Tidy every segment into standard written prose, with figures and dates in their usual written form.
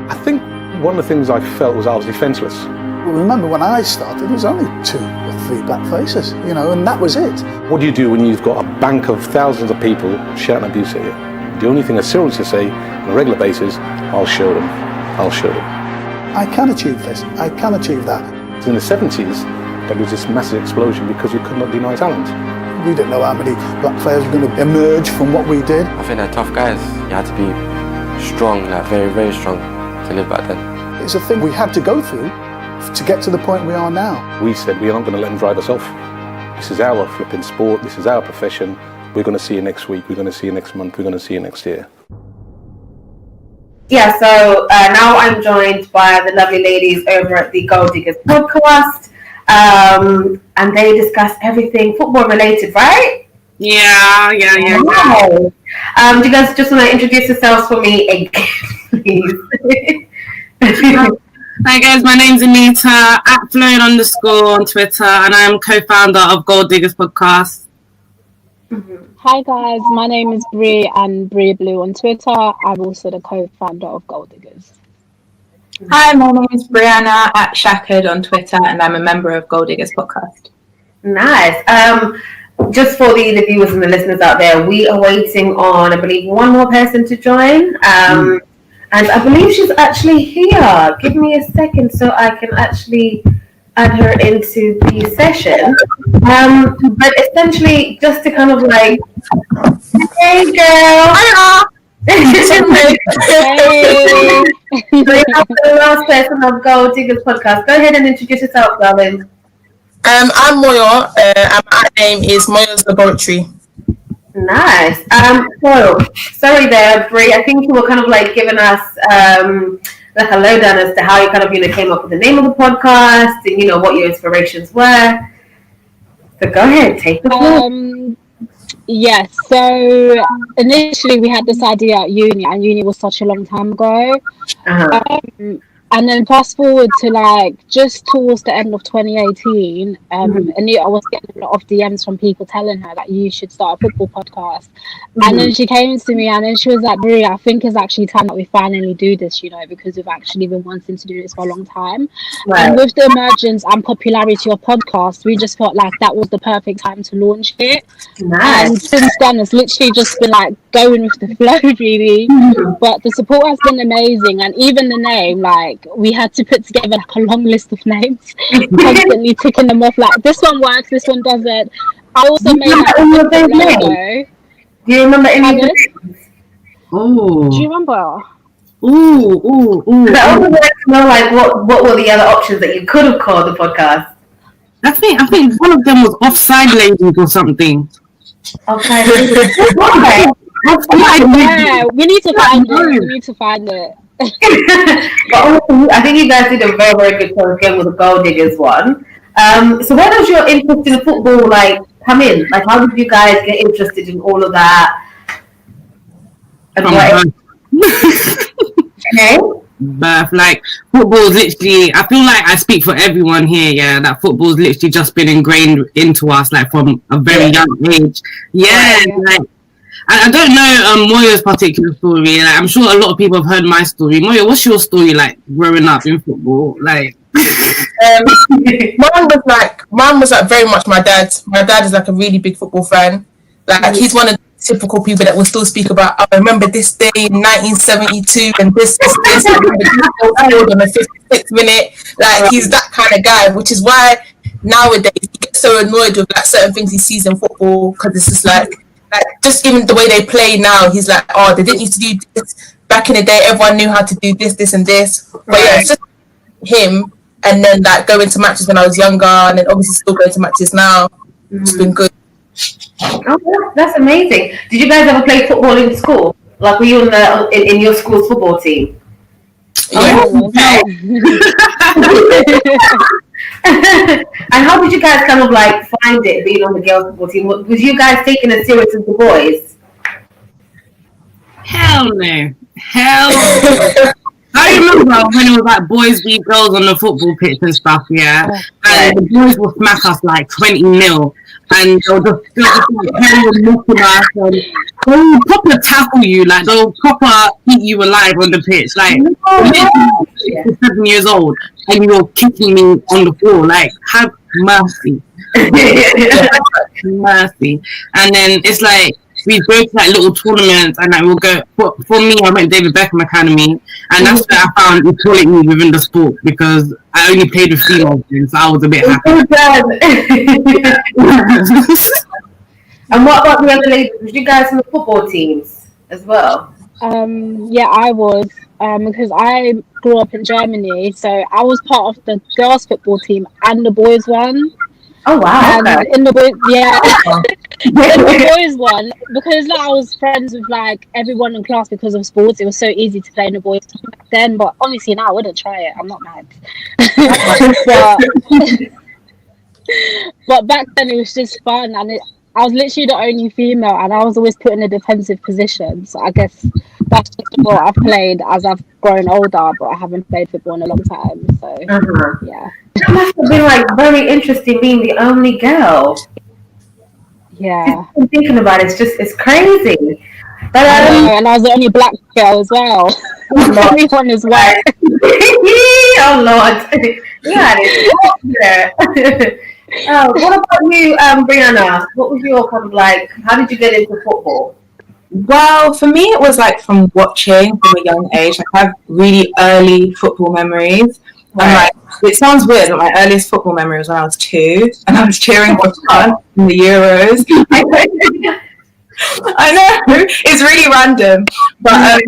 I think one of the things I felt was I was defenceless. Well, remember when I started, there was only 2 or 3 black faces, and that was it. What do you do when you've got a bank of thousands of people shouting abuse at you? The only thing a serious to say on a regular basis, I'll show them. I can achieve this, I can achieve that. In the 70s, there was this massive explosion because we could not deny talent. We didn't know how many black players were going to emerge from what we did. I think they're tough guys. You had to be strong, like very, very strong to live back then. It's a thing we had to go through to get to the point we are now. We said we're not going to let them drive us off. This is our flipping sport, this is our profession. We're going to see you next week, we're going to see you next month, we're going to see you next year. Yeah, so now I'm joined by the lovely ladies over at the Gold Diggers podcast, and they discuss everything football related, right? Yeah. Wow. Do you guys just want to introduce yourselves for me again, please? Hi guys, my name's Anita, @Floyd_ on Twitter, and I am co-founder of Gold Diggers podcast. Mm-hmm. Hi guys, my name is Brie and Brie Blue on Twitter. I'm also the co-founder of Gold Diggers. Hi, my name is Brianna @Shakad on Twitter, and I'm a member of Gold Diggers podcast. Nice. Just for the viewers and the listeners out there, we are waiting on, I believe, one more person to join. And I believe she's actually here. Give me a second so I can actually add her into the session. But essentially, just to kind of like, hey girl. Hiya. So you have the last person of Gold Diggers podcast. Go ahead and introduce yourself, darling. I'm Moyo, and my name is Moyo's Laboratory. Nice. So sorry there, Brie. I think you were kind of like giving us like a lowdown as to how you kind of came up with the name of the podcast and what your inspirations were. So go ahead, take the floor. Yes. So initially we had this idea at uni, and uni was such a long time ago. And then fast forward to just towards the end of 2018, Anita was getting a lot of DMs from people telling her that you should start a football podcast. And then she came to me and then she was like, Brie, I think it's actually time that we finally do this, because we've actually been wanting to do this for a long time. Right. And with the emergence and popularity of podcasts, we just felt like that was the perfect time to launch it. Nice. And since then, it's literally just been going with the flow, really. But the support has been amazing. And even the name, we had to put together a long list of names, constantly ticking them off. This one works, this one doesn't. I also made a logo. Do you remember any of the names? Oh. Do you remember? Ooh. I would like to know what were the other options that you could have called the podcast. I think one of them was Offside Ladies or something. Okay. Yeah, we need to find it. But also, I think you guys did a very, very good job again with the Gold Diggers one. So where does your interest in football come in? How did you guys get interested in all of that? And okay. But football is literally, I feel like I speak for everyone here, that football's literally just been ingrained into us from a very young age. I don't know Moyo's particular story. I'm sure a lot of people have heard my story. Moyo, what's your story growing up in football? Mine was very much my dad. My dad is a really big football fan. He's one of the typical people that will still speak about, I remember this day in 1972 and this I remember this goal on the 56th minute. He's that kind of guy, which is why nowadays he gets so annoyed with certain things he sees in football, because it's just just even the way they play now, he's they didn't used to do this back in the day. Everyone knew how to do this and this. But it's just him. And then going to matches when I was younger, and then obviously still going to matches now. It's been good. Oh, that's amazing. Did you guys ever play football in school? Were you in your school's football team? Yeah. Oh, and how did you guys kind of find it being on the girls' football team? Was you guys taking it serious as the boys? Hell no. I remember when it was boys beat girls on the football pitch and stuff, and the boys would smack us 20-0, and they'll just mocking us, and they'll proper tackle you, they'll proper beat you were live on the pitch. Like, No. 7 years old, and you're kicking me on the floor. Like, have mercy. Mercy. And then it's like, we go to like little tournaments, and like we'll go. For me, I went David Beckham Academy, and that's where I found equality within the sport, because I only played with females, so I was a bit happy. And what about the other ladies? Was you guys in the football teams as well? Yeah, I was, because I grew up in Germany, so I was part of the girls' football team and the boys' one. Oh wow! And Okay. in the boys, yeah, in the boys' one, because like, I was friends with like everyone in class because of sports. It was so easy to play in the boys' team back then. But obviously now I wouldn't try it. I'm not mad. but back then it was just fun, and I was literally the only female, and I was always put in a defensive position. So I guess that's just what I've played as I've grown older, but I haven't played football in a long time. So yeah. That must have been like very interesting being the only girl. Yeah. Just thinking about it, it's crazy. But and I was the only black girl as well. Everyone is white. Oh Lord. Yeah, it's what about you, Brianna? What was your kind of like, how did you get into football? Well, for me, it was like from watching from a young age. Like, I have really early football memories. And like, it sounds weird, but my earliest football memory was when I was 2, and I was cheering for France in the Euros. I know, it's really random, but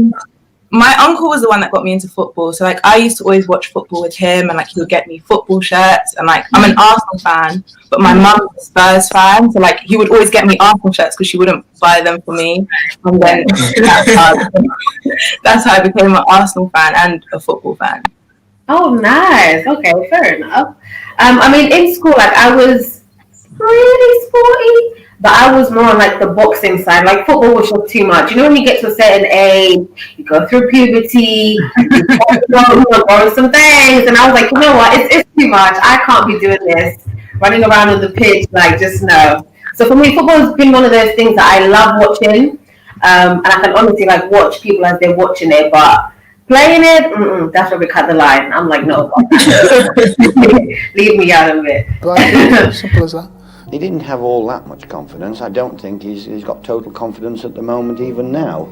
my uncle was the one that got me into football. So like, I used to always watch football with him, and like, he would get me football shirts. And like, I'm an Arsenal fan, but my mum was a Spurs fan, so like, he would always get me Arsenal shirts because she wouldn't buy them for me. And then that's how I became an Arsenal fan and a football fan. Oh, nice. Okay, fair enough. I mean, in school, like, I was pretty sporty, but I was more on like the boxing side. Like, football was just too much. You know, when you get to a certain age, you go through puberty, you borrow some things, and I was like, you know what? It's too much. I can't be doing this, running around on the pitch, like, just no. So for me, football has been one of those things that I love watching, and I can honestly like watch people as they're watching it, but playing it, that's where we cut the line. I'm like, no, leave me out of it. Right, simple as that. He didn't have all that much confidence. I don't think he's got total confidence at the moment, even now.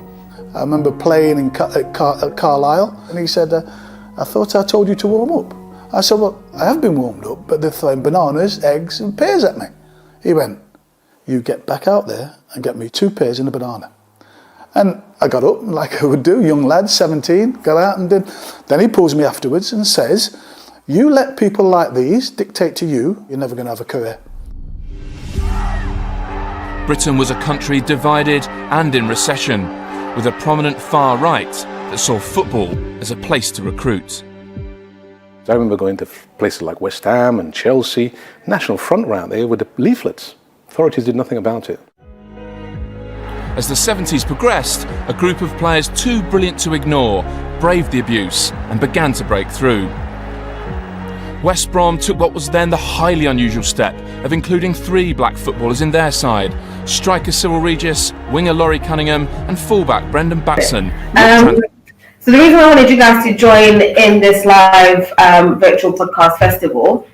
I remember playing at Carlisle, and he said, I thought I told you to warm up. I said, well, I have been warmed up, but they're throwing bananas, eggs and pears at me. He went, you get back out there and get me 2 pears and a banana. And I got up, like I would do, young lad, 17, got out and did. Then he pulls me afterwards and says, you let people like these dictate to you, you're never going to have a career. Britain was a country divided and in recession, with a prominent far right that saw football as a place to recruit. I remember going to places like West Ham and Chelsea, National Front round there with the leaflets. Authorities did nothing about it. As the 70s progressed, a group of players too brilliant to ignore braved the abuse and began to break through. West Brom took what was then the highly unusual step of including 3 black footballers in their side: striker Cyril Regis, winger Laurie Cunningham and fullback Brendan Batson. So the reason I wanted you guys to join in this live virtual podcast festival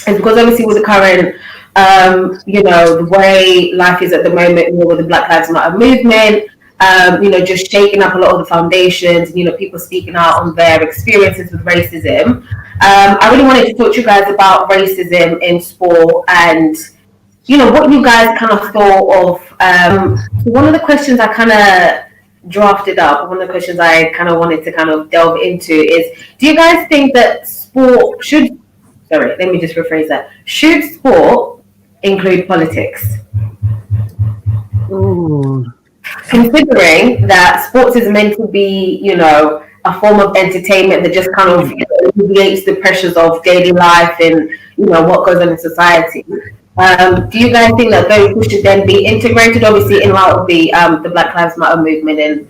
is because obviously with the current the way life is at the moment, with the Black Lives Matter movement, just shaking up a lot of the foundations, people speaking out on their experiences with racism. I really wanted to talk to you guys about racism in sport and, what you guys kind of thought of. One of the questions I kind of drafted up, one of the questions I kind of wanted to kind of delve into is, do you guys think that sport should sport include politics? Ooh. Considering that sports is meant to be, a form of entertainment that just kind of alleviates the pressures of daily life and, what goes on in society. Do you guys think that those should then be integrated, obviously, in light of the Black Lives Matter movement and,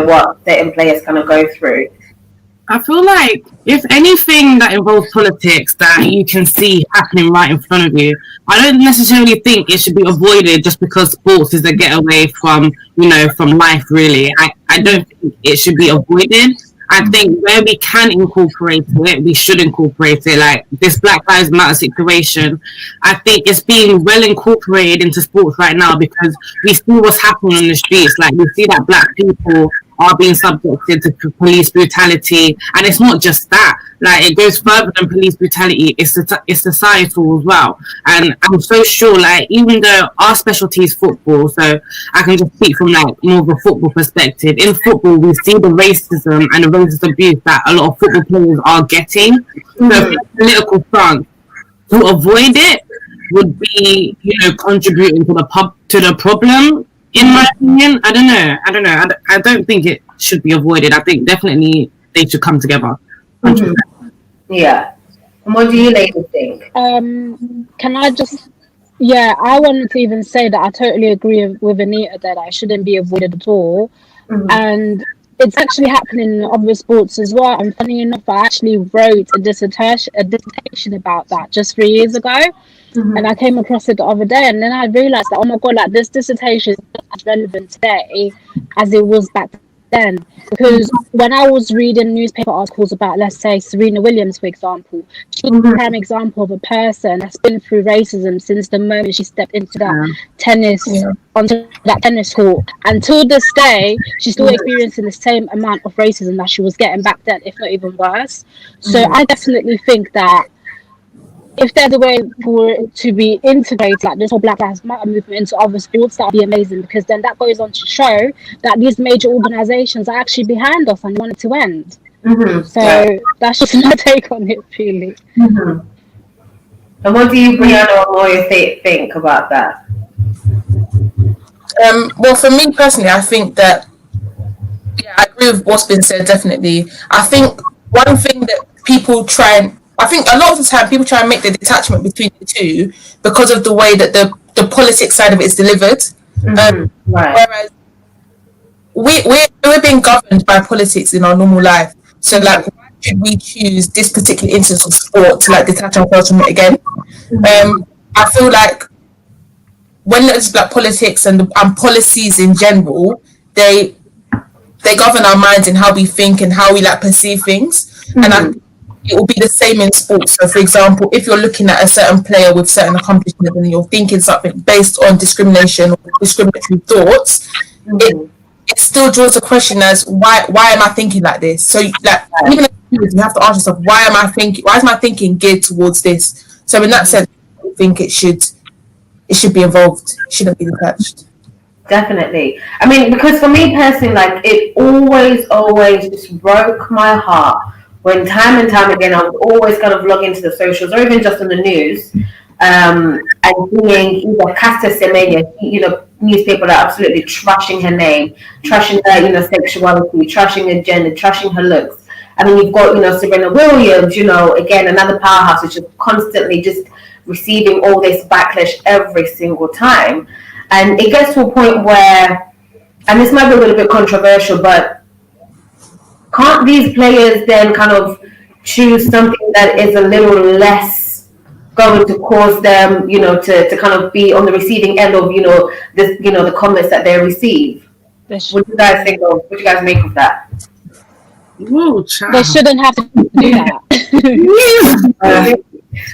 what certain players kind of go through? I feel like if anything that involves politics that you can see happening right in front of you, I don't necessarily think it should be avoided just because sports is a getaway from, from life, really. I I don't think it should be avoided. I think where we can incorporate it, we should incorporate it. Like this Black Lives Matter situation, I think it's being well incorporated into sports right now because we see what's happening on the streets. Like we see that Black people are being subjected to police brutality, and it's not just that. Like it goes further than police brutality. It's societal as well. And I'm so sure, like even though our specialty is football, so I can just speak from like more of a football perspective. In football, we see the racism and the racist abuse that a lot of football players are getting. So the political front to avoid it would be, contributing to the problem. In my opinion, I don't know. I don't think it should be avoided. I think definitely they should come together. Yeah. And what do you ladies think? Can I just... Yeah, I wanted to even say that I totally agree with Anita that I shouldn't be avoided at all. And it's actually happening in other sports as well. And funny enough, I actually wrote a dissertation about that just 3 years ago. And I came across it the other day, and then I realized that, oh my god, like this dissertation is as relevant today as it was back then. Because when I was reading newspaper articles about, let's say, Serena Williams, for example, she's a prime example of a person that's been through racism since the moment she stepped into that onto that tennis court. And till this day, she's still experiencing the same amount of racism that she was getting back then, if not even worse. So I definitely think that if there's a way for it to be integrated, like this whole Black Lives Matter movement, into other sports, that would be amazing, because then that goes on to show that these major organisations are actually behind us and want it to end. So that's just my take on it, really. And what do you, Brianna, or Moya, think about that? Well, for me personally, I think that, I agree with what's been said, definitely. I think one thing that people I think a lot of the time people try and make the detachment between the two because of the way that the politics side of it is delivered. Whereas we're being governed by politics in our normal life. So like, why should we choose this particular instance of sport to like detach ourselves from it again? I feel like when it's like politics and policies in general, they govern our minds and how we think and how we like perceive things. And it will be the same in sports. So, for example, if you're looking at a certain player with certain accomplishments and you're thinking something based on discrimination or discriminatory thoughts, it still draws a question as why am I thinking like this? So, like even as you have to ask yourself, why is my thinking geared towards this? So, in that sense, I think it should be involved. It shouldn't be detached. Definitely. I mean, because for me personally, like it always just broke my heart when time and time again I would always kind of log into the socials or even just on the news and seeing either Casta Semenya, newspaper that absolutely trashing her name, trashing her, sexuality, trashing her gender, trashing her looks. I mean, you've got, Serena Williams, again, another powerhouse, which is constantly just receiving all this backlash every single time. And it gets to a point where, and this might be a little bit controversial, but can't these players then kind of choose something that is a little less going to cause them, to kind of be on the receiving end of, the comments that they receive? What do you guys think of? What do you guys make of that? Whoa, they shouldn't have to do that.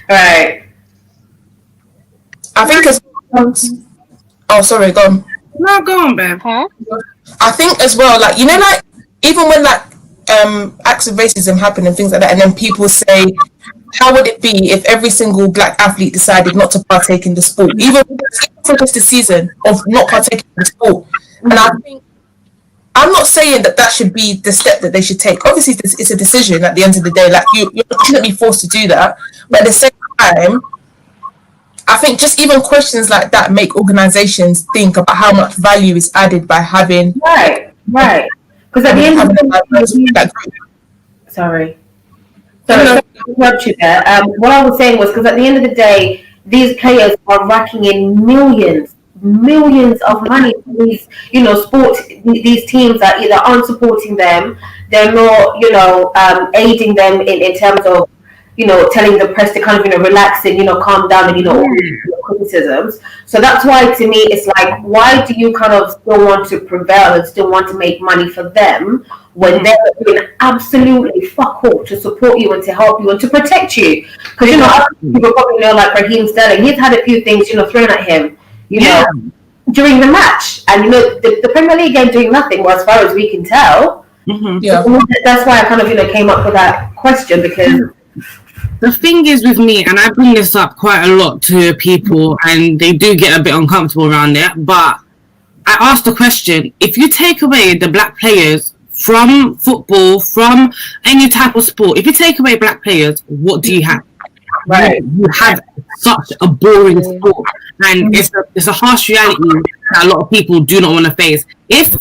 Right. I think as oh, sorry, go on. No, go on, babe. Huh? I think as well, like, like, even when like acts of racism happen and things like that, and then people say, how would it be if every single black athlete decided not to partake in the sport, even for just a season of not partaking in the sport? And I think, I'm not saying that should be the step that they should take. Obviously, it's a decision at the end of the day. Like, you shouldn't be forced to do that. But at the same time, I think just even questions like that make organizations think about how much value is added by having... Right. Because at the end of the day... Sorry, I interrupt you there. What I was saying was, because at the end of the day, these players are racking in millions of money for these, sports. These teams that either aren't supporting them, they're not, aiding them in terms of, telling the press to kind of, relax and, calm down and, criticisms. So that's why, to me, it's like, why do you kind of still want to prevail and still want to make money for them when they're doing absolutely fuck all to support you and to help you and to protect you? Because, you know, other people probably know, like Raheem Sterling, he's had a few things, you know, thrown at him, you know, during the match. And, you know, the Premier League ain't doing nothing, well, as far as we can tell. Yeah. That's why I kind of, you know, came up with that question, because the thing is with me, and I bring this up quite a lot to people, and they do get a bit uncomfortable around it, but I asked the question, if you take away the black players from football, from any type of sport, if you take away black players, what do you have? Right. You have such a boring sport, and it's a harsh reality that a lot of people do not want to face. If,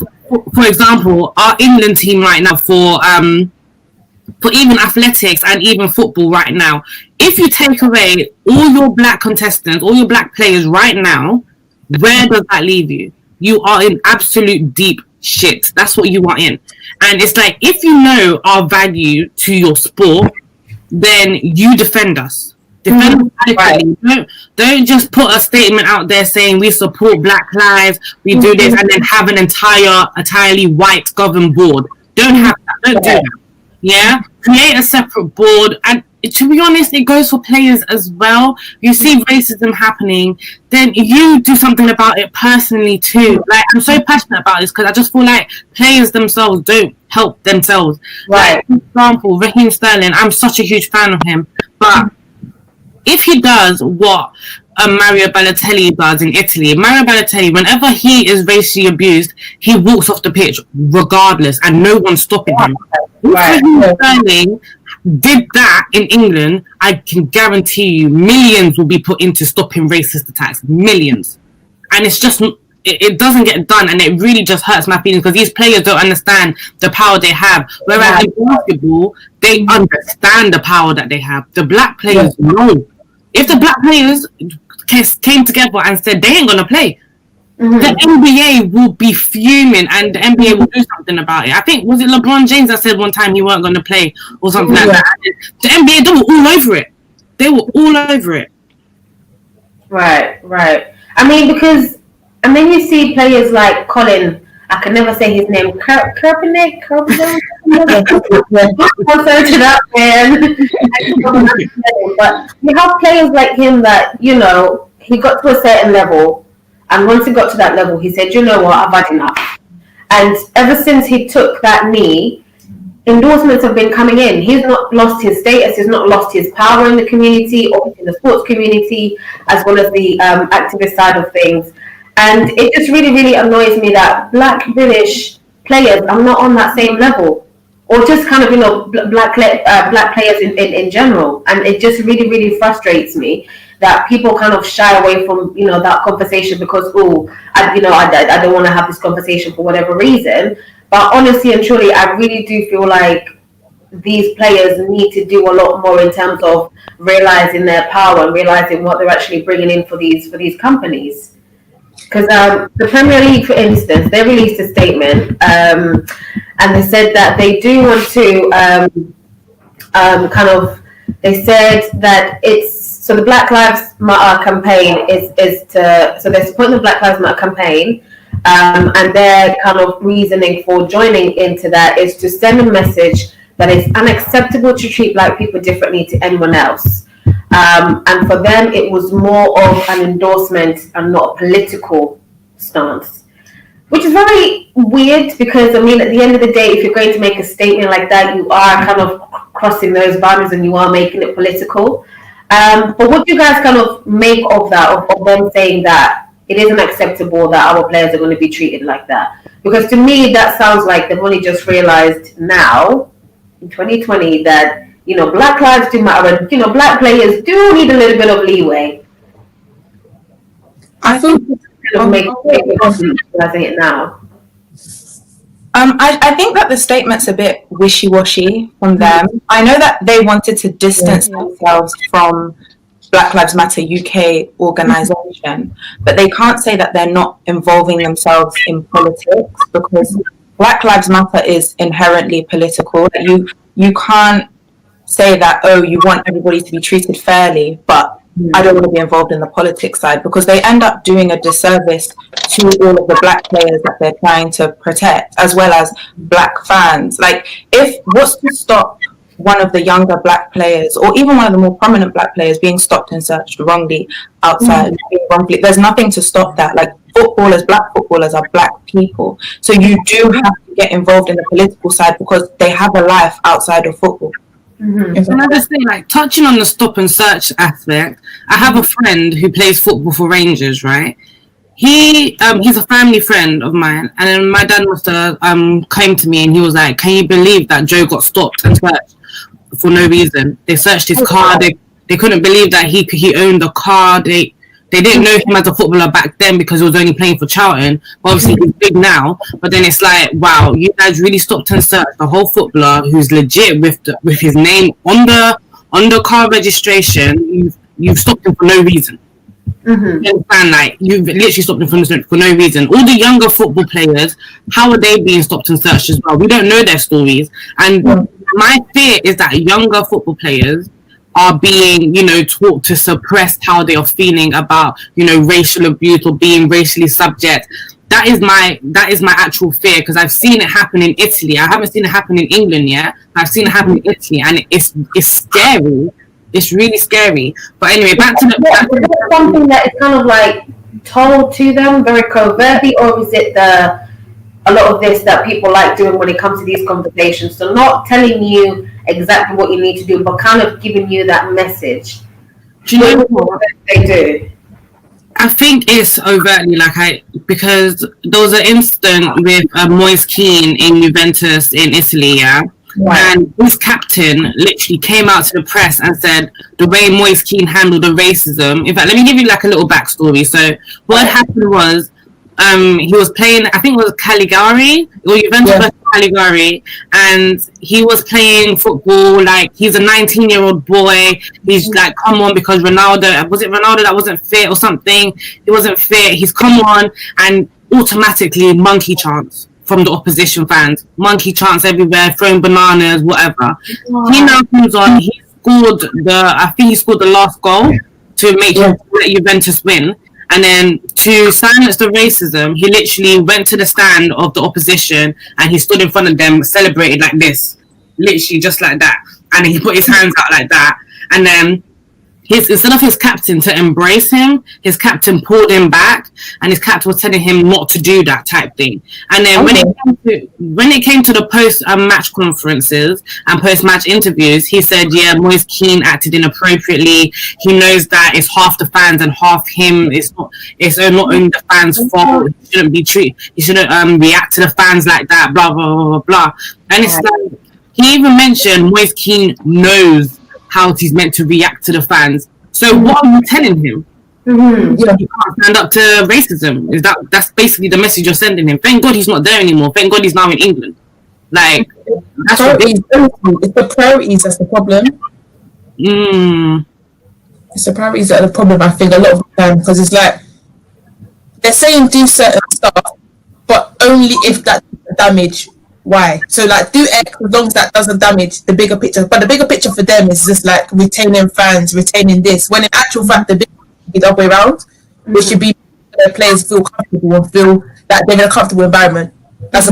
for example, our England team right now for even athletics and even football right now, if you take away all your black contestants, all your black players right now, where does that leave you? You are in absolute deep shit. That's what you are in. And it's like, if you know our value to your sport, then you defend us. Defend us adequately. Don't just put a statement out there saying we support Black lives, we do this, and then have an entirely white governed board. Don't have that. Don't do that. Yeah, create a separate board, and to be honest, it goes for players as well. You see racism happening, then you do something about it personally too. Like, I'm so passionate about this because I just feel like players themselves don't help themselves. Right. Like, for example, Raheem Sterling, I'm such a huge fan of him, but if he does what Mario Balotelli does in Italy, Mario Balotelli, whenever he is racially abused, he walks off the pitch regardless, and no one's stopping him. If Raheem Sterling did that in England, I can guarantee you millions will be put into stopping racist attacks. Millions. And it's just, it doesn't get done, and it really just hurts my feelings because these players don't understand the power they have. Whereas in basketball, they understand the power that they have. The black players know. If the black players came together and said they ain't going to play, the NBA will be fuming, and the NBA will do something about it. I think, was it LeBron James that said one time he weren't going to play or something like that? The NBA, they were all over it. They were all over it. Right. I mean, because, and then you see players like Colin, I can never say his name, Kaepernick. But you have players like him that, you know, he got to a certain level, and once he got to that level, he said, you know what, I've had enough. And ever since he took that knee, endorsements have been coming in. He's not lost his status, he's not lost his power in the community or in the sports community, as well as the activist side of things. And it just really, really annoys me that black British players are not on that same level, or just kind of, you know, black players in general. And it just really, really frustrates me that people kind of shy away from, you know, that conversation because, I don't want to have this conversation for whatever reason. But honestly and truly, I really do feel like these players need to do a lot more in terms of realizing their power and realizing what they're actually bringing in for these companies. Because the Premier League, for instance, they released a statement and they said that they do want to they said that so the Black Lives Matter campaign so they're supporting the Black Lives Matter campaign, and their kind of reasoning for joining into that is to send a message that it's unacceptable to treat black people differently to anyone else. And for them, it was more of an endorsement and not a political stance, which is very weird because, I mean, at the end of the day, if you're going to make a statement like that, you are kind of crossing those boundaries and you are making it political. But what do you guys kind of make of that, of them saying that it isn't acceptable that our players are going to be treated like that? Because to me, that sounds like they've only just realized now, in 2020, that, you know, black lives do matter, and, you know, black players do need a little bit of leeway. I think realizing it now. I think that the statement's a bit wishy-washy from them. I know that they wanted to distance themselves from Black Lives Matter UK organisation, but they can't say that they're not involving themselves in politics, because Black Lives Matter is inherently political. You can't say that, oh, you want everybody to be treated fairly, but I don't want to be involved in the politics side, because they end up doing a disservice to all of the black players that they're trying to protect, as well as black fans. Like, if what's to stop one of the younger black players, or even one of the more prominent black players, being stopped and searched wrongly outside? There's nothing to stop that. Like, black footballers are black people, so you do have to get involved in the political side, because they have a life outside of football. And I just think, like, touching on the stop and search aspect, I have a friend who plays football for Rangers, right? He's a family friend of mine, and then my dad must have came to me and he was like, "Can you believe that Joe got stopped and searched for no reason? They searched his car. They couldn't believe that he owned the car. They didn't know him as a footballer back then because he was only playing for Charlton. But obviously, he's big now. But then it's like, wow, you guys really stopped and searched the whole footballer who's legit with his name on the car registration. You've stopped him for no reason. You understand? Like, you've literally stopped him for no reason. All the younger football players, how are they being stopped and searched as well? We don't know their stories. And my fear is that younger football players are being, taught to suppress how they are feeling about, racial abuse or being racially subject. That is my actual fear, because I've seen it happen in Italy. I haven't seen it happen in England yet. I've seen it happen in Italy, and it's scary. It's really scary. But anyway, back to something that is kind of like told to them very covertly, or is it a lot of this that people like doing when it comes to these conversations? So not telling you exactly what you need to do, but kind of giving you that message. Do you know what they do? I think it's overtly because there was an incident with Moise Kean in Juventus in Italy, yeah. Right. And his captain literally came out to the press and said the way Moise Kean handled the racism. In fact, let me give you a little backstory. So what happened was, he was playing, I think it was Caligari, or Juventus versus Caligari, and he was playing football like he's a 19-year-old boy. He's like, come on, because was it Ronaldo that wasn't fit or something? He wasn't fit. He's come on, and automatically monkey chants from the opposition fans. Monkey chants everywhere, throwing bananas, whatever. He now comes on, he scored the last goal to make Juventus win. And then to silence the racism, he literally went to the stand of the opposition and he stood in front of them, celebrated like this, literally just like that. And he put his hands out like that. And then instead of his captain to embrace him, his captain pulled him back, and his captain was telling him not to do that type thing. And then when it came to the post-match conferences and post-match interviews, he said, yeah, Moise Kean acted inappropriately. He knows that it's half the fans and half him. It's not only the fans' fault. He shouldn't be treated. He shouldn't react to the fans like that. Blah blah blah blah blah. And it's like, he even mentioned Moise Kean knows how he's meant to react to the fans. So what are you telling him? You can't stand up to racism. That's basically the message you're sending him. Thank God he's not there anymore. Thank God he's now in England. Like, that's it's the priorities that's the problem. It's the priorities that are the problem, I think, a lot of the time, because it's like they're saying do certain stuff, but only if that damage. Why? So like do X as long as that doesn't damage the bigger picture. But the bigger picture for them is just like retaining fans, retaining this. When in actual fact the big picture is the other way around. It should be their players feel comfortable and feel that they're in a comfortable environment. That's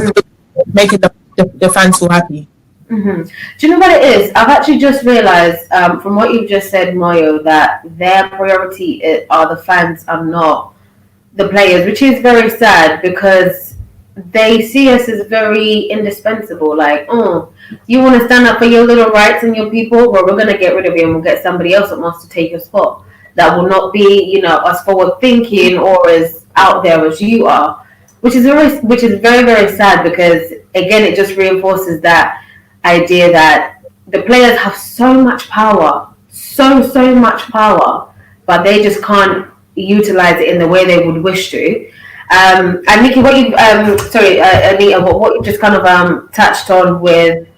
making the fans feel happy. Do you know what it is? I've actually just realised from what you've just said, Moyo, that their priority are the fans and not the players, which is very sad because they see us as very indispensable. Like, oh, you want to stand up for your little rights and your people? Well, we're going to get rid of you and we'll get somebody else that wants to take your spot. That will not be, as forward thinking or as out there as you are, which is very, very sad because again, it just reinforces that idea that the players have so much power, so much power, but they just can't utilize it in the way they would wish to. And Nikki, what you Anita, what you just kind of touched on with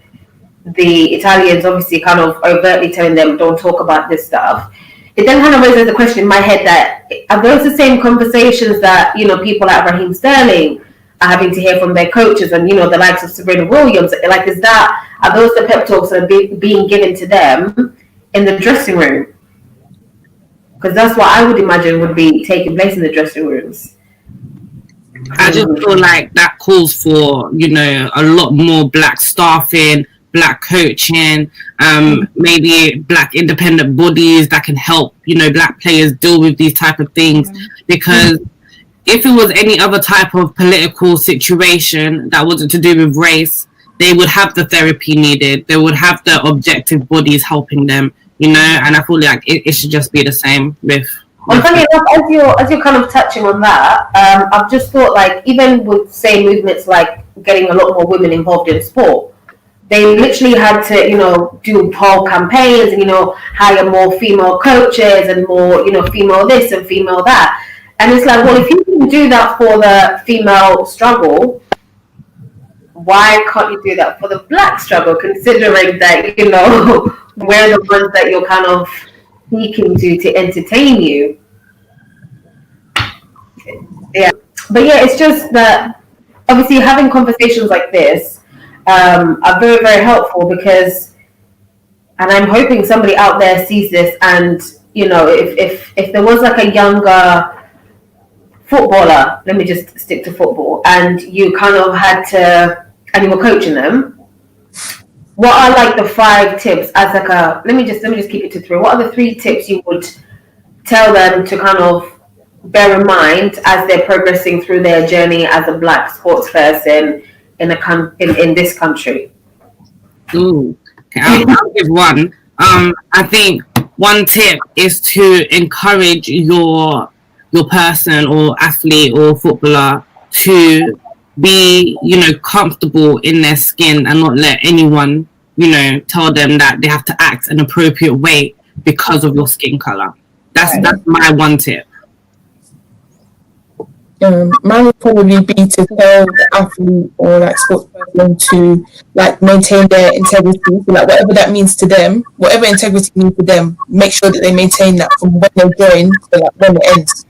the Italians, obviously kind of overtly telling them don't talk about this stuff. It then kind of raises the question in my head that are those the same conversations that people like Raheem Sterling are having to hear from their coaches and the likes of Serena Williams? Like, are those the pep talks that are being given to them in the dressing room? Because that's what I would imagine would be taking place in the dressing rooms. I just feel like that calls for, you know, a lot more black staffing, black coaching, maybe black independent bodies that can help, you know, black players deal with these type of things. Because if it was any other type of political situation that wasn't to do with race, they would have the therapy needed. They would have the objective bodies helping them, you know. And I feel like it should just be the same with. Well, funny enough, as you're kind of touching on that, I've just thought, like, even with, say, movements like getting a lot more women involved in sport, they literally had to, you know, do whole campaigns and, you know, hire more female coaches and more, you know, female this and female that. And it's like, well, if you can do that for the female struggle, why can't you do that for the black struggle, considering that, you know, we're the ones that you're kind of speaking to entertain you? Yeah. But yeah, it's just that obviously having conversations like this are very, very helpful, because, and I'm hoping somebody out there sees this, and, you know, if there was like a younger footballer, let me just stick to football, and you kind of had to, and you were coaching them, what are like the 5 tips as like a, let me just keep it to 3. What are the 3 tips you would tell them to kind of bear in mind as they're progressing through their journey as a black sports person in this country? Ooh, okay, I'll give one. I think one tip is to encourage your person or athlete or footballer to be, you know, comfortable in their skin and not let anyone, you know, tell them that they have to act an appropriate way because of your skin color. That's my one tip. Mine would probably be to tell the athlete or like sports person to like maintain their integrity. So, like whatever that means to them, whatever integrity means to them, make sure that they maintain that from when they join to like when it ends.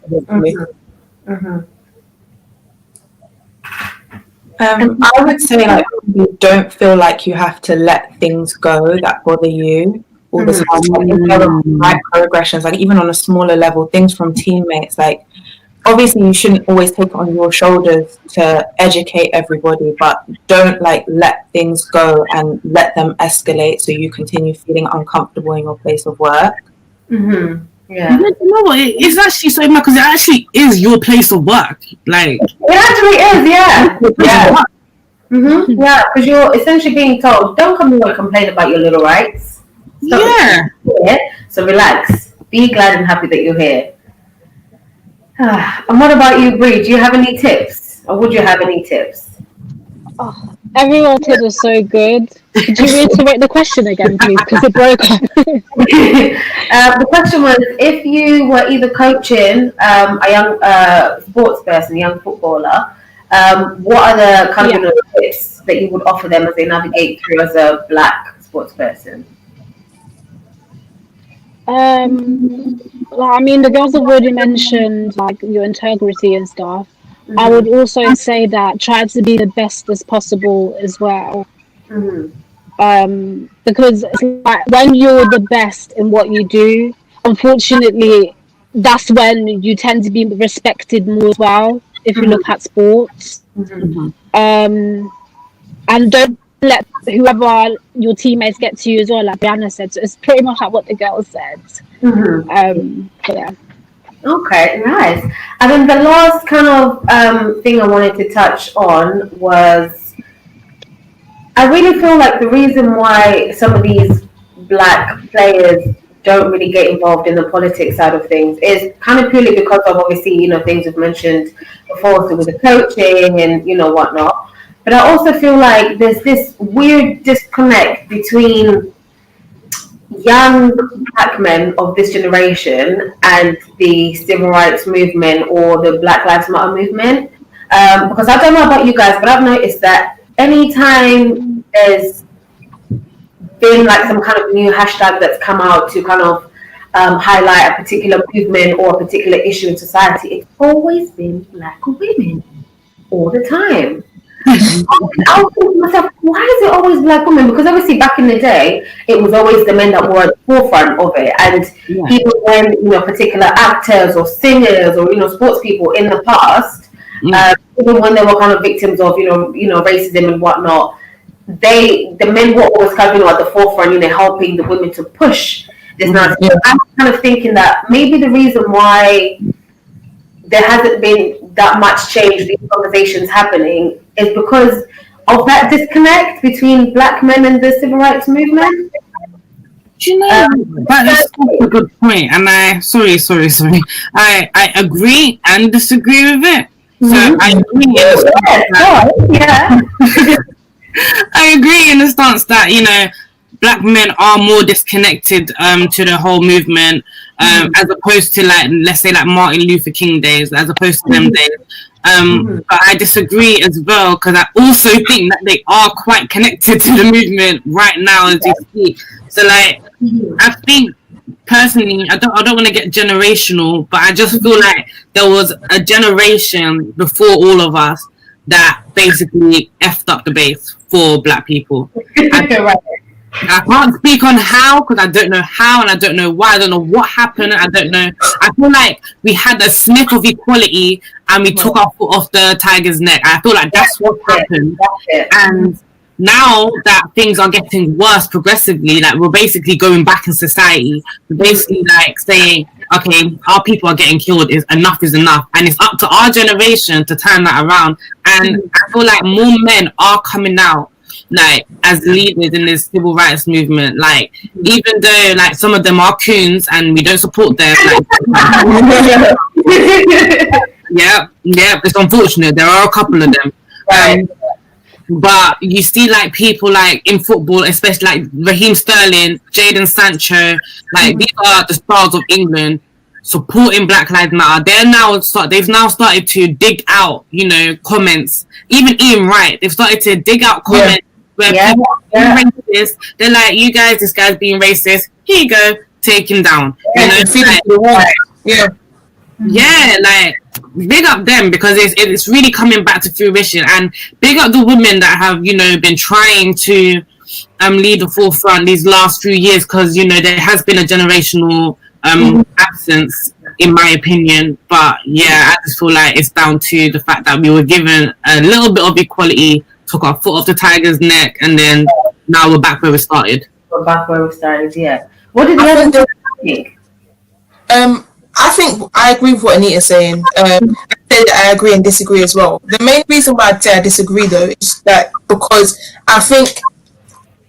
I would say, like, you don't feel like you have to let things go that bother you all the time. Like, microaggressions, like even on a smaller level, things from teammates, like obviously you shouldn't always take it on your shoulders to educate everybody, but don't like let things go and let them escalate so you continue feeling uncomfortable in your place of work. Yeah. You know what? It's actually so mad because it actually is your place of work. Like it actually is, yeah. Yeah, because you're essentially being told, don't come here and complain about your little rights. Yeah. So relax. Be glad and happy that you're here. And what about you, Bree? Do you have any tips? Or would you have any tips? Oh, everyone's tip was so good. Could you reiterate the question again, please? Because it broke up. The question was, if you were either coaching a young sports person, a young footballer, what are the kind of tips that you would offer them as they navigate through as a black sports person? I mean, the girls have already mentioned like your integrity and stuff. I would also say that try to be the best as possible as well. Because like, when you're the best in what you do, unfortunately, that's when you tend to be respected more as well. If you look at sports, and don't let whoever your teammates get to you as well. Like Brianna said, so it's pretty much like what the girls said. Yeah. Okay, nice. And then the last kind of thing I wanted to touch on was, I really feel like the reason why some of these black players don't really get involved in the politics side of things is kind of purely because of, obviously, you know, things we've mentioned before, so with the coaching and, you know, whatnot. But I also feel like there's this weird disconnect between young black men of this generation and the civil rights movement or the Black Lives Matter movement. Because I don't know about you guys, but I've noticed that anytime there's been like some kind of new hashtag that's come out to kind of highlight a particular movement or a particular issue in society, it's always been black women all the time. I was thinking to myself, why is it always black women? Because obviously back in the day, it was always the men that were at the forefront of it. And even when, particular actors or singers or, sports people in the past, even when they were kind of victims of, racism and whatnot, the men were always kind of, at the forefront, helping the women to push this narrative. Yeah. I'm kind of thinking that maybe the reason why there hasn't been that much change, these conversations happening, is because of that disconnect between black men and the civil rights movement. Do you know, that is a good point, and I agree and disagree with it. So I agree I agree in the stance that, black men are more disconnected to the whole movement, as opposed to, like, let's say, like Martin Luther King days, as opposed to them days. But I disagree as well, because I also think that they are quite connected to the movement right now as you speak. So, like, I think personally, I don't want to get generational, but I just feel like there was a generation before all of us that basically effed up the base for black people. I can't speak on how, because I don't know how and I don't know why. I don't know what happened. I don't know. I feel like we had a sniff of equality and we took our foot off the tiger's neck. I feel like that's what happened. And now that things are getting worse progressively, like, we're basically going back in society. We're basically, like, saying, okay, our people are getting killed, enough is enough. And it's up to our generation to turn that around. And I feel like more men are coming out, like, as leaders in this civil rights movement. Like, even though, like, some of them are coons and we don't support them, like, yeah, it's unfortunate. There are a couple of them. But you see, like, people, like, in football, especially, like, Raheem Sterling, Jadon Sancho, like, these are the stars of England supporting Black Lives Matter. They've now started to dig out, comments. Even Ian Wright, they've started to dig out comments where people are being racist. They're like, this guy's being racist. Here you go, take him down. Like, big up them, because it's really coming back to fruition, and big up the women that have been trying to lead the forefront these last few years, because there has been a generational absence, in my opinion. But I just feel like it's down to the fact that we were given a little bit of equality, took our foot off the tiger's neck, and then now we're back where we started. What did the other think? I think I agree with what Anita's saying. I agree and disagree as well. The main reason why I'd say I disagree, though, is that because I think,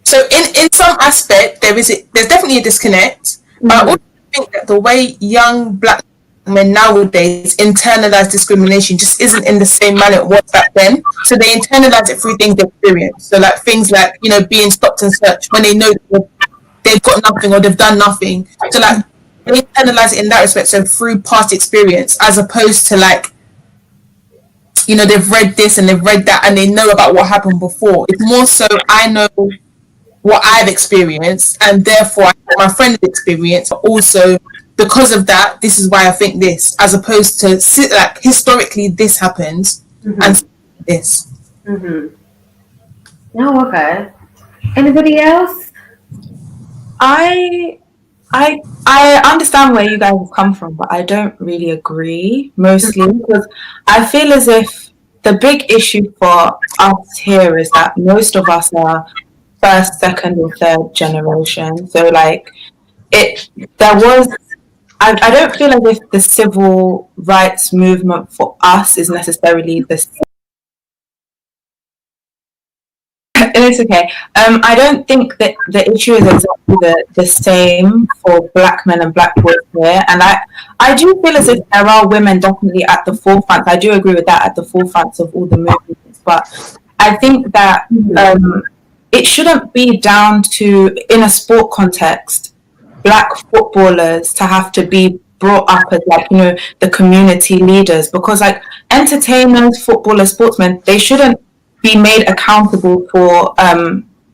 so in some aspect, there's definitely a disconnect. But I also think that the way young black men nowadays internalize discrimination just isn't in the same manner it was back then. So they internalize it through things they experience. So, like, things like, being stopped and searched when they know they've got nothing or they've done nothing. So, like, they internalize it in that respect, so through past experience, as opposed to, like, they've read this and they've read that and they know about what happened before. It's more so, I know what I've experienced, and therefore I know my friend's experience, but also because of that, this is why I think this, as opposed to, like, historically this happens and this. Oh, okay. Anybody else? I understand where you guys have come from, but I don't really agree, mostly because I feel as if the big issue for us here is that most of us are first, second, or third generation. So, like, I don't feel as if the civil rights movement for us is necessarily the same. It's okay. I don't think that the issue is exactly the same for black men and black boys here. And I do feel as if there are women definitely at the forefront. I do agree with that, at the forefront of all the movements. But I think that it shouldn't be down to, in a sport context, black footballers to have to be brought up as, like, the community leaders. Because, like, entertainers, footballers, sportsmen, they shouldn't be made accountable for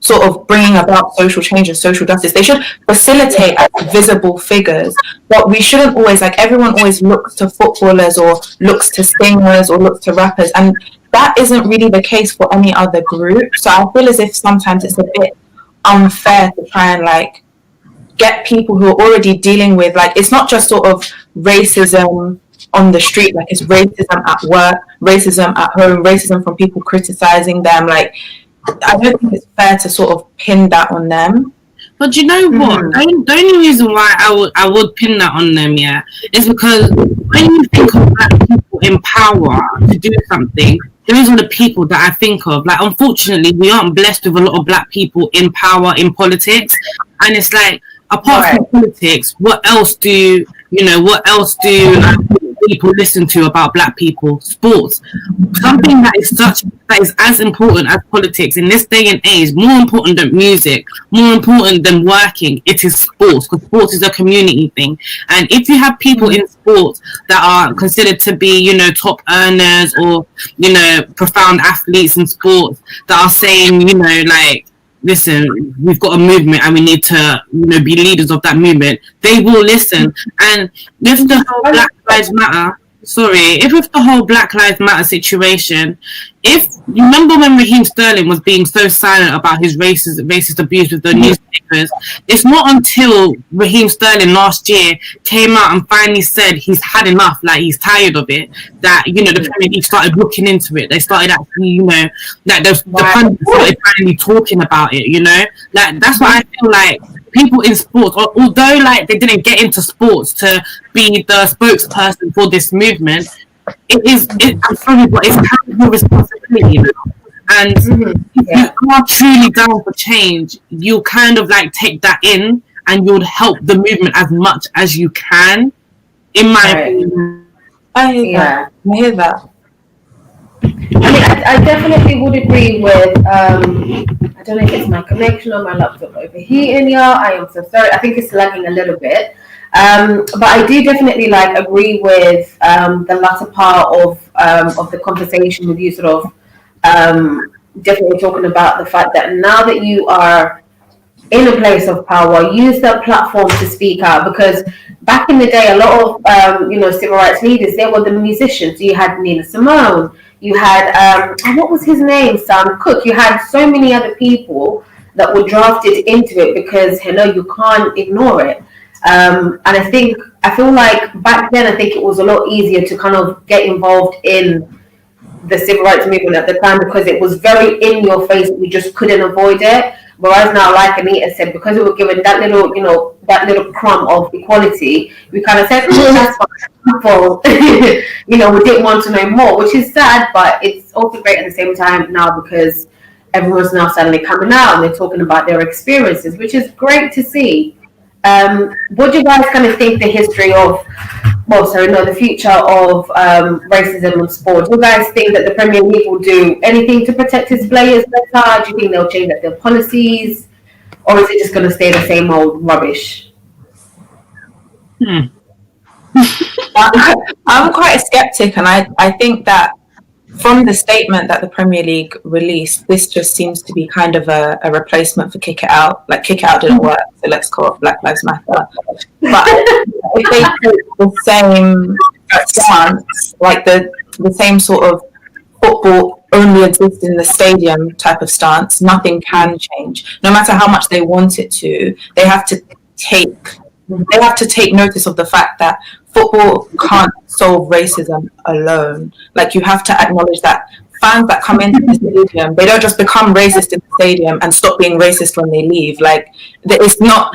sort of bringing about social change and social justice. They should facilitate as visible figures, but we shouldn't always, like, everyone always looks to footballers or looks to singers or looks to rappers, and that isn't really the case for any other group. So I feel as if sometimes it's a bit unfair to try and like get people who are already dealing with, like, it's not just sort of racism on the street, like it's racism at work, racism at home, racism from people criticizing them. Like, I don't think it's fair to sort of pin that on them. But you know what? The only reason why I would pin that on them, yeah, is because when you think of black people in power to do something, those are the people that I think of. Like, unfortunately, we aren't blessed with a lot of black people in power in politics, and it's like, apart from politics, what else do people listen to about black people? Sports, something that is as important as politics in this day and age, more important than music, more important than working. It is sports, because sports is a community thing. And if you have people in sports that are considered to be, you know, top earners or, you know, profound athletes in sports that are saying, you know, like, listen, we've got a movement and we need to, you know, be leaders of that movement, they will listen. And with the whole Black Lives Matter, if with the whole Black Lives Matter situation, if you remember when Raheem Sterling was being so silent about his racist abuse with the newspapers, it's not until Raheem Sterling last year came out and finally said he's had enough, like he's tired of it, that, you know, the Premier League started looking into it. They started actually, you know, like the pundits started finally talking about it, you know? Like, that's what I feel like people in sports, although like they didn't get into sports to be the spokesperson for this movement, I'm sorry, but it's kind of your responsibility now. And if you are truly down for change, you'll kind of like take that in and you'll help the movement as much as you can, in my opinion. I hear that. I mean, I definitely would agree with, I don't know if it's my connection or my laptop overheating, y'all. I am so sorry. I think it's lagging a little bit. But I do definitely like agree with the latter part of the conversation with you, sort of definitely talking about the fact that now that you are in a place of power, use that platform to speak out, because back in the day, a lot of you know, civil rights leaders, they were the musicians. You had Nina Simone, you had what was his name, Sam Cooke. You had so many other people that were drafted into it because, hello, you can't ignore it. And I feel like back then, I think it was a lot easier to kind of get involved in the civil rights movement at the time, because it was very in your face. We just couldn't avoid it. Whereas now, like Anita said, because we were given that little, you know, that little crumb of equality, we kind of said, that's fine. You know, we didn't want to know more, which is sad, but it's also great at the same time now, because everyone's now suddenly coming out and they're talking about their experiences, which is great to see. What do you guys kind of think the future of racism in sport? Do you guys think that the Premier League will do anything to protect its players better? Do you think they'll change their policies? Or is it just going to stay the same old rubbish? I'm quite a skeptic, and I think that from the statement that the Premier League released, this just seems to be kind of a replacement for Kick It Out. Like, Kick It Out didn't work, so let's call it Black Lives Matter. But if they take the same stance, like the same sort of football only exists in the stadium type of stance, nothing can change. No matter how much they want it to, they have to take notice of the fact that football can't solve racism alone. Like, you have to acknowledge that fans that come into the stadium, they don't just become racist in the stadium and stop being racist when they leave. Like, it's not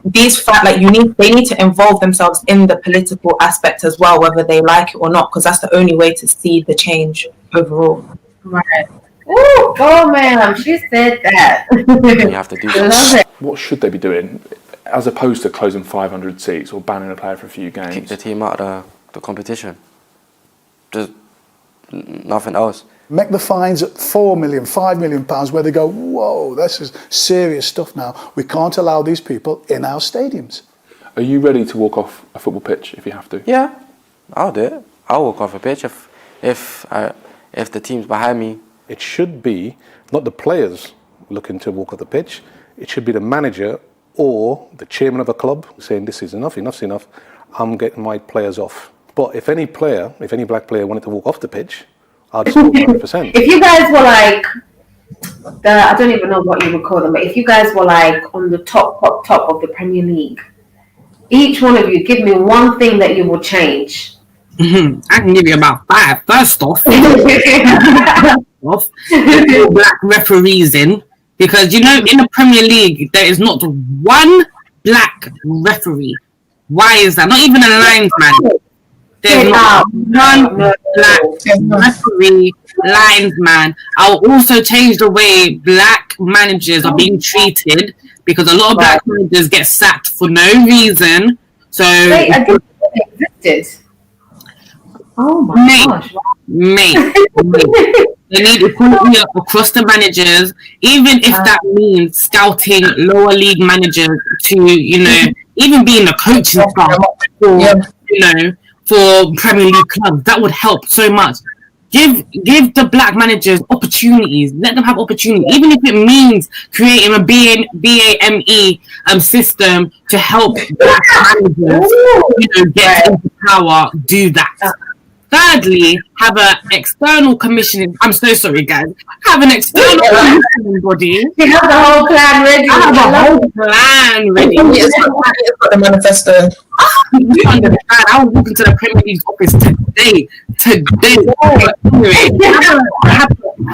these they need to involve themselves in the political aspect as well, whether they like it or not, because that's the only way to see the change overall. Right. Ooh, oh man, she said that. You have to do that. What should they be doing, as opposed to closing 500 seats or banning a player for a few games? Kick the team out of the competition. Just nothing else. Make the fines at £4 million, £5 million, where they go, whoa, this is serious stuff now. We can't allow these people in our stadiums. Are you ready to walk off a football pitch if you have to? Yeah, I'll do it. I'll walk off a pitch if the team's behind me. It should be not the players looking to walk off the pitch. It should be the manager or the chairman of a club saying this is enough, enough's enough, I'm getting my players off. But if any black player wanted to walk off the pitch, I'd support 100%. If you guys were like, I don't even know what you would call them, but if you guys were like on the top of the Premier League, each one of you, give me one thing that you will change. I can give you about 5. First off, black referees in, because in the Premier League there is not one black referee. Why is that? Not even a linesman. There's not one black referee, linesman. I'll also change the way black managers are being treated, because a lot of black managers get sacked for no reason. So wait, I didn't know they existed. Oh my gosh. Mate. They need equality across the managers, even if that means scouting lower league managers to, even being the coaching staff for Premier League clubs. That would help so much. Give the black managers opportunities. Let them have opportunity, even if it means creating a BAME system to help black managers, get into power. Do that. Thirdly, have an external commissioning. I'm so sorry, guys. Have an external commissioning body. You have the whole plan ready. I have a whole plan ready. It's got the manifesto. You understand? I will walk into the Premier League's office today. Have an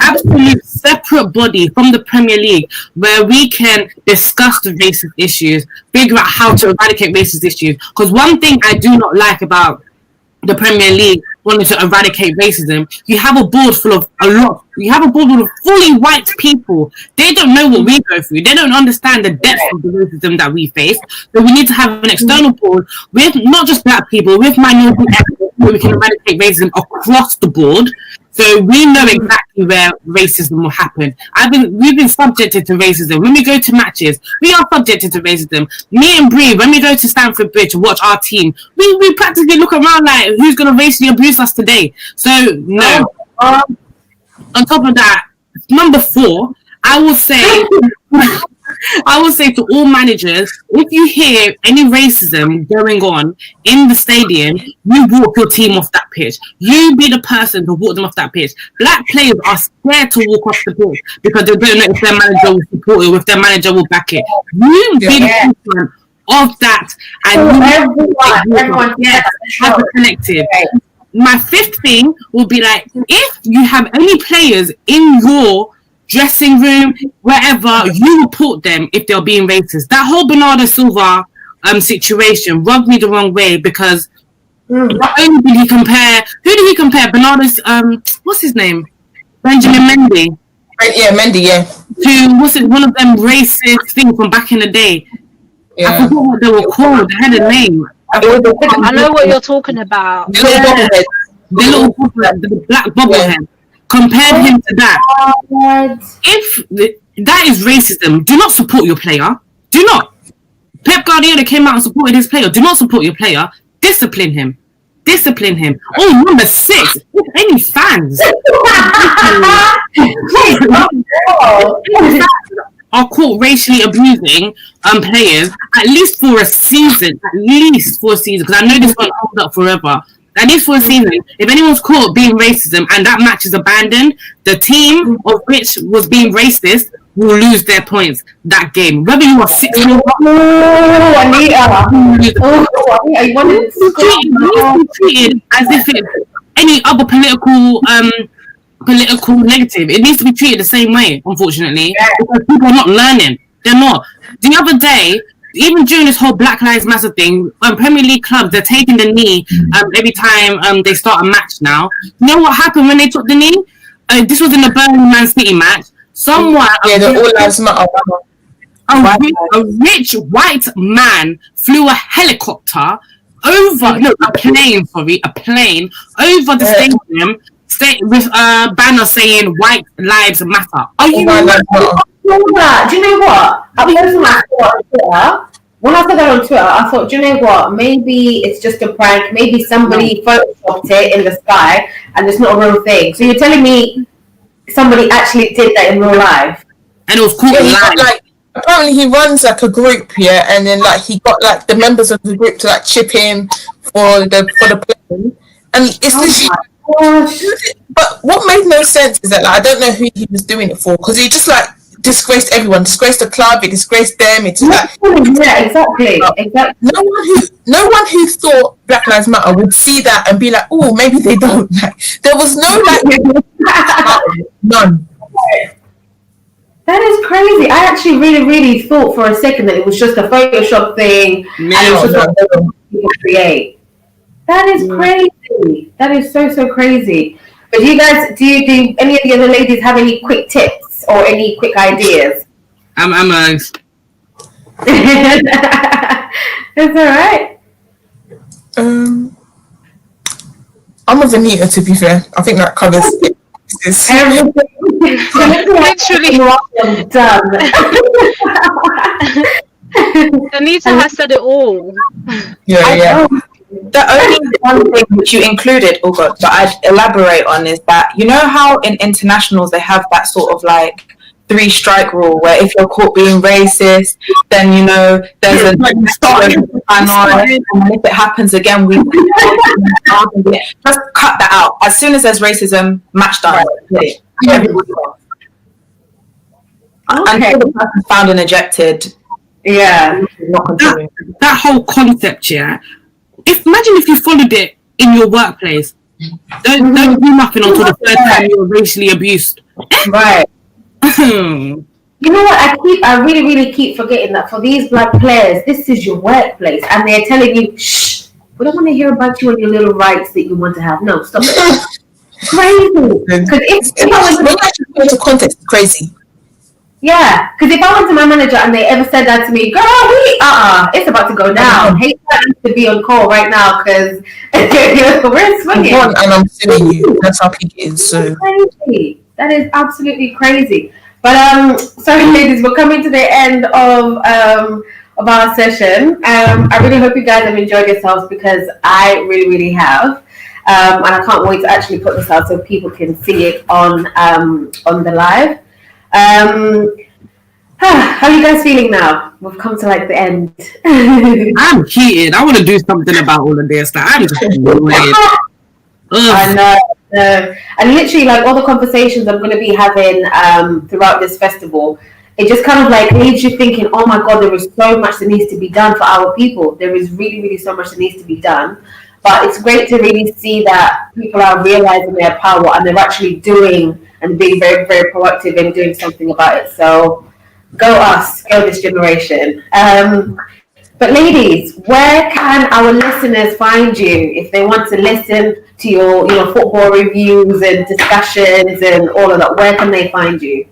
absolute separate body from the Premier League where we can discuss the racist issues, figure out how to eradicate racist issues. Because one thing I do not like about the Premier League wanting to eradicate racism, you have a board full of fully white people. They don't know what we go through. They don't understand the depth of the racism that we face. So we need to have an external board with not just black people, with minority ethnic, where we can eradicate racism across the board. So we know exactly where racism will happen. We've been subjected to racism. When we go to matches, we are subjected to racism. Me and Bree, when we go to Stamford Bridge to watch our team, we practically look around like, who's going to racially abuse us today? So, no. On top of that, number 4, I will say to all managers, if you hear any racism going on in the stadium, you walk your team off that pitch. You be the person to walk them off that pitch. Black players are scared to walk off the pitch because they don't know if their manager will support it or if their manager will back it. You be the person of that, and everyone has a collective. My 5th thing will be like, if you have any players in your dressing room, wherever, you report them if they're being racist. That whole Bernardo Silva situation rubbed me the wrong way, because not only did he compare, who did he compare? Bernardo's what's his name? Benjamin Mendy. Yeah, Mendy, yeah. To one of them racist things from back in the day. Yeah. I forgot what they were called. They had a name. I know what you're talking about. The black bobblehead. Compared him to that. If that is racism, do not support your player. Do not. Pep Guardiola came out and supported his player. Do not support your player. Discipline him. Oh, number 6. If any fans are caught racially abusing players, at least for a season, because I know this won't hold up forever. At least for a season, if anyone's caught being racism and that match is abandoned, the team of which was being racist will lose their points that game. Whether you are 6 or treated as if it's any other political negative. It needs to be treated the same way, unfortunately, because people are not learning. They're not. The other day, even during this whole Black Lives Matter thing, Premier League clubs, they're taking the knee every time they start a match now. You know what happened when they took the knee? This was in the Birmingham Man City match. Someone... A rich white man flew a helicopter over... No, a plane over the stadium with a banner saying White Lives Matter. Are you... Do you know what? When I saw that on Twitter, I thought, do you know what? Maybe it's just a prank. Maybe somebody photoshopped it in the sky and it's not a real thing. So you're telling me somebody actually did that in real life? And it was caught live. Apparently he runs like a group, and then like he got like the members of the group to like chip in for the playing, and it's literally. But what made no sense is that like, I don't know who he was doing it for, because he just like disgraced everyone, disgraced the club, he disgraced them. It's like exactly. No one who thought Black Lives Matter would see that and be like, oh, maybe they don't. Like, there was no none. That is crazy. I actually really thought for a second that it was just a Photoshop thing and it was just what people create. That is crazy. That is so crazy. But do you guys, do any of the other ladies have any quick tips or any quick ideas? I'm It's all right. I'm a Vanita, to be fair. I think that covers everything. Literally done. Anita has said it all. Yeah. The only one thing which you included, but I'd elaborate on is that, you know how in internationals they have that sort of like 3-strike rule where if you're caught being racist, then there's a and if it happens again, we just cut that out. As soon as there's racism, match done. Okay. Until the person found and ejected. Yeah. That whole concept, imagine if you followed it in your workplace. Don't do nothing until the third time you're racially abused. Right. You know what? I really keep forgetting that for these Black players, this is your workplace, and they're telling you, shh, we don't want to hear about you and your little rights that you want to have. No, stop it. Crazy. Because if I was into context, crazy. Yeah, because if I went to my manager and they ever said that to me, girl, it's about to go down. Hate that to be on call right now because we're swinging. And I'm suing you. That's how peak it is. So crazy. That is absolutely crazy. But sorry, ladies, we're coming to the end of our session. I really hope you guys have enjoyed yourselves because I really have. And I can't wait to actually put this out so people can see it on the live. How are you guys feeling now? We've come to like the end. I'm heated. I want to do something about all of this. I'm just I know. And literally, like all the conversations I'm going to be having throughout this festival, it just kind of like leaves you thinking, oh my God, there is so much that needs to be done for our people. There is really so much that needs to be done. But it's great to really see that people are realizing their power and they're actually doing and being very proactive in doing something about it. So go us, go this generation. But ladies, where can our listeners find you if they want to listen to your football reviews and discussions and all of that? Where can they find you?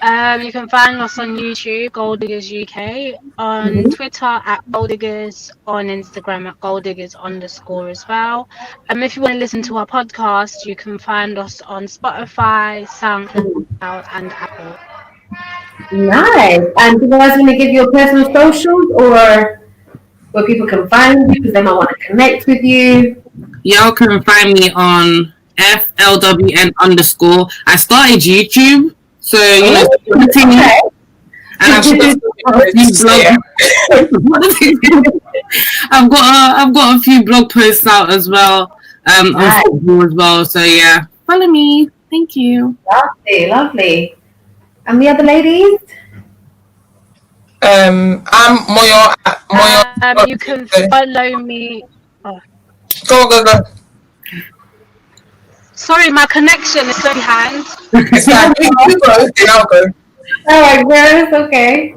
You can find us on YouTube, Gold Diggers UK, on Twitter at Gold Diggers, on Instagram at Gold Diggers _ as well. If you want to listen to our podcast, you can find us on Spotify, SoundCloud, and Apple. Nice. And do you guys want to give your personal socials or where people can find you because they might want to connect with you? Y'all can find me on FLWN _. I started YouTube. So continue, and I've got a few blog posts out as well, on football as well. So yeah, follow me. Thank you. Lovely. And the other ladies? I'm Moyo. You can follow me. Oh. Go. Sorry, my connection is so behind. It's like, you go, then I'll go. All right, girl, it's okay.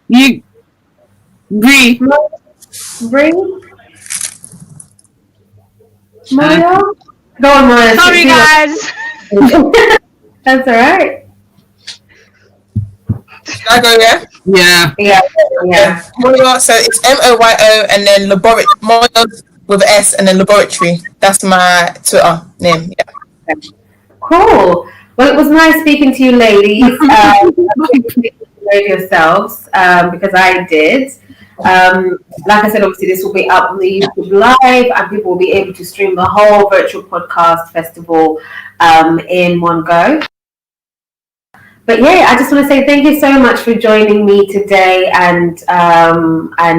You, Bree. Mario? Go on, Mario. Sorry, guys. That's all right. Should I go, Yeah. Moyo, so it's MOYO and then laboratory. Moyo with S and then laboratory. That's my Twitter name. Yeah. Cool. Well, it was nice speaking to you, ladies. Yourselves, because I did. Like I said, obviously this will be up on the YouTube Live, and people will be able to stream the whole virtual podcast festival in one go. But yeah, I just want to say thank you so much for joining me today, and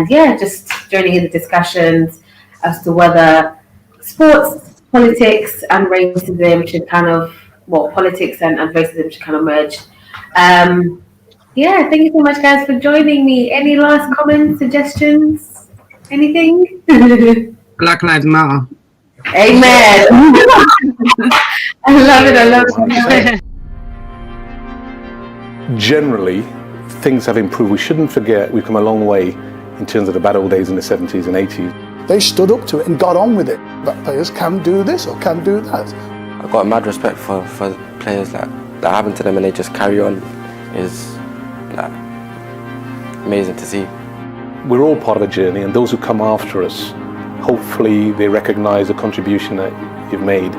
yeah, just joining in the discussions as to whether sports, politics, and racism should kind of, politics and racism should kind of merge. Yeah, thank you so much, guys, for joining me. Any last comments, suggestions, anything? Black Lives Matter. Amen. I love it. I love it. Generally, things have improved. We shouldn't forget we've come a long way in terms of the bad old days in the 70s and 80s. They stood up to it and got on with it. Black players can do this or can do that. I've got mad respect for players that happen to them and they just carry on. Is like amazing to see. We're all part of a journey, and those who come after us, hopefully they recognise the contribution that you've made.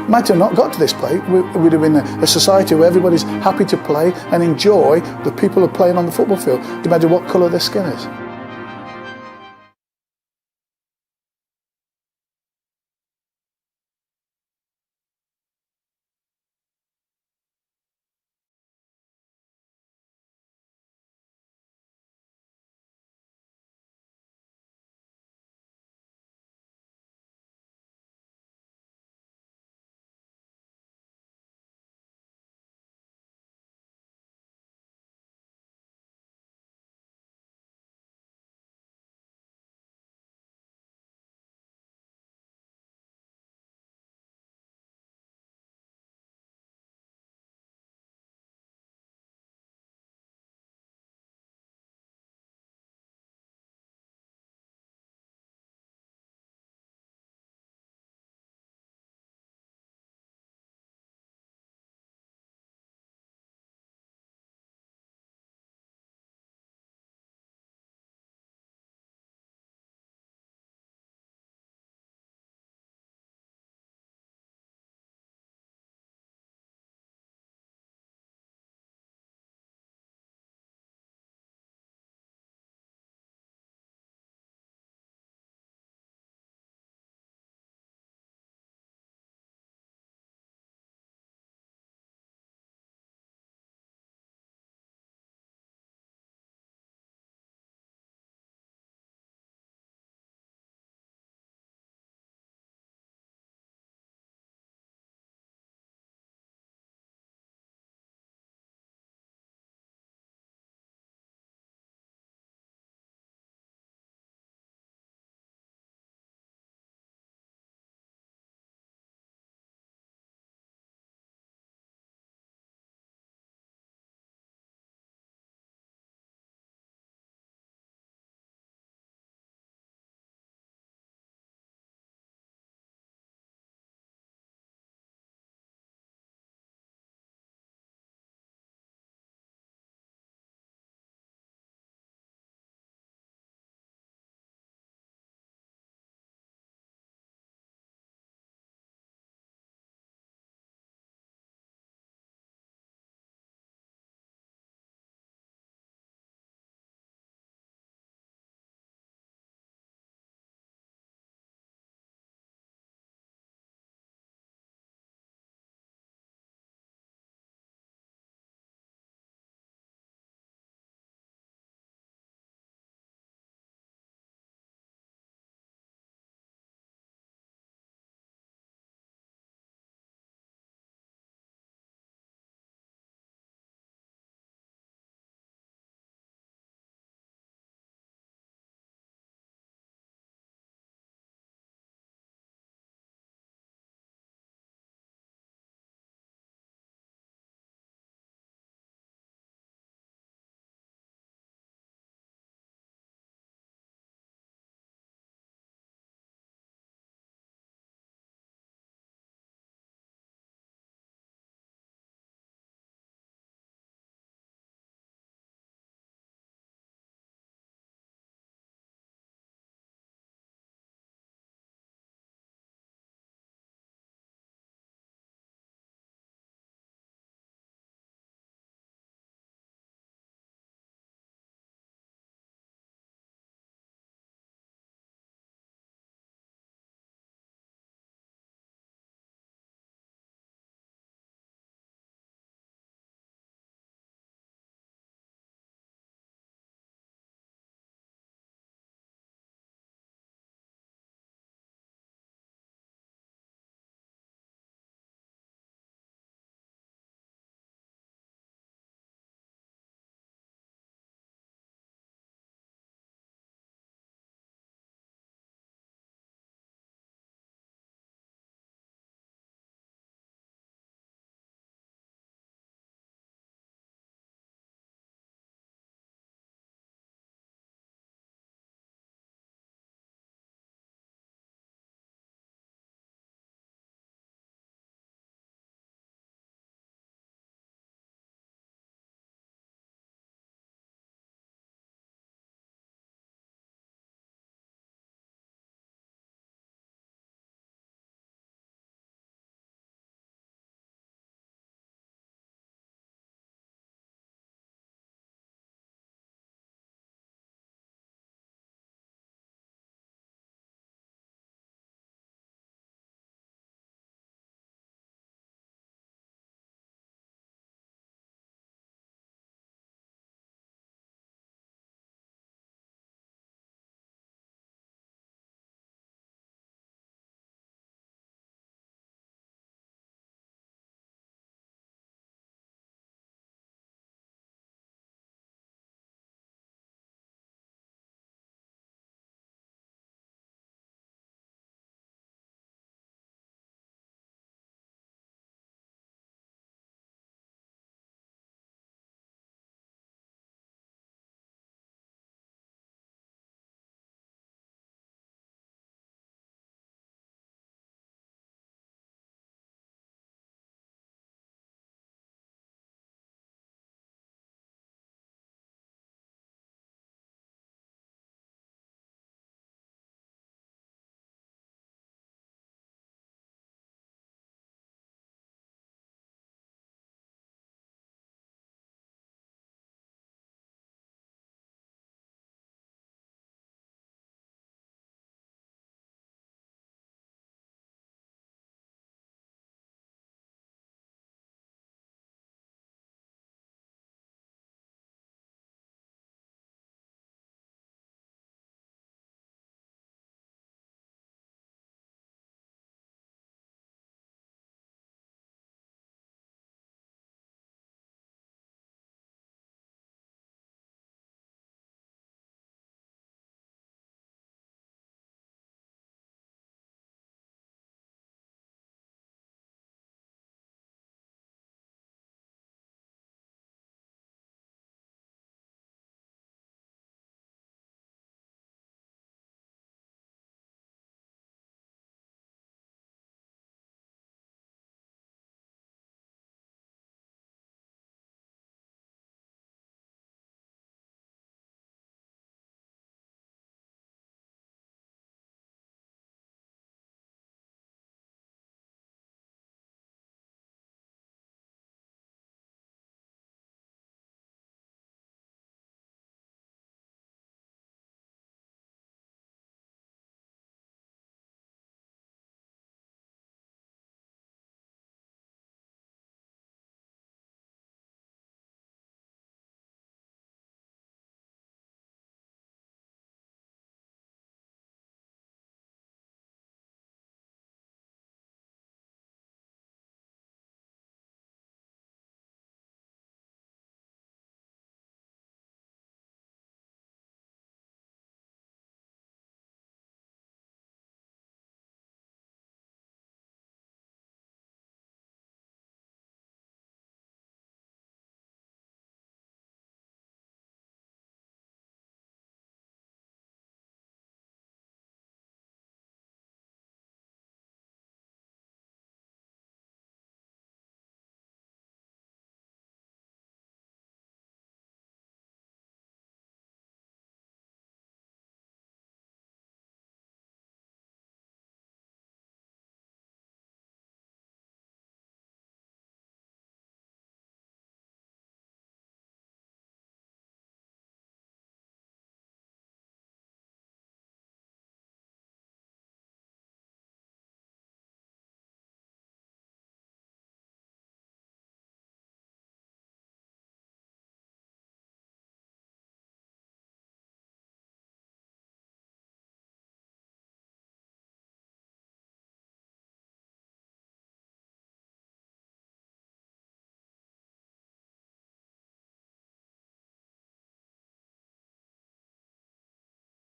Might have not got to this point, we'd have been a society where everybody's happy to play and enjoy the people who are playing on the football field, no matter what colour their skin is.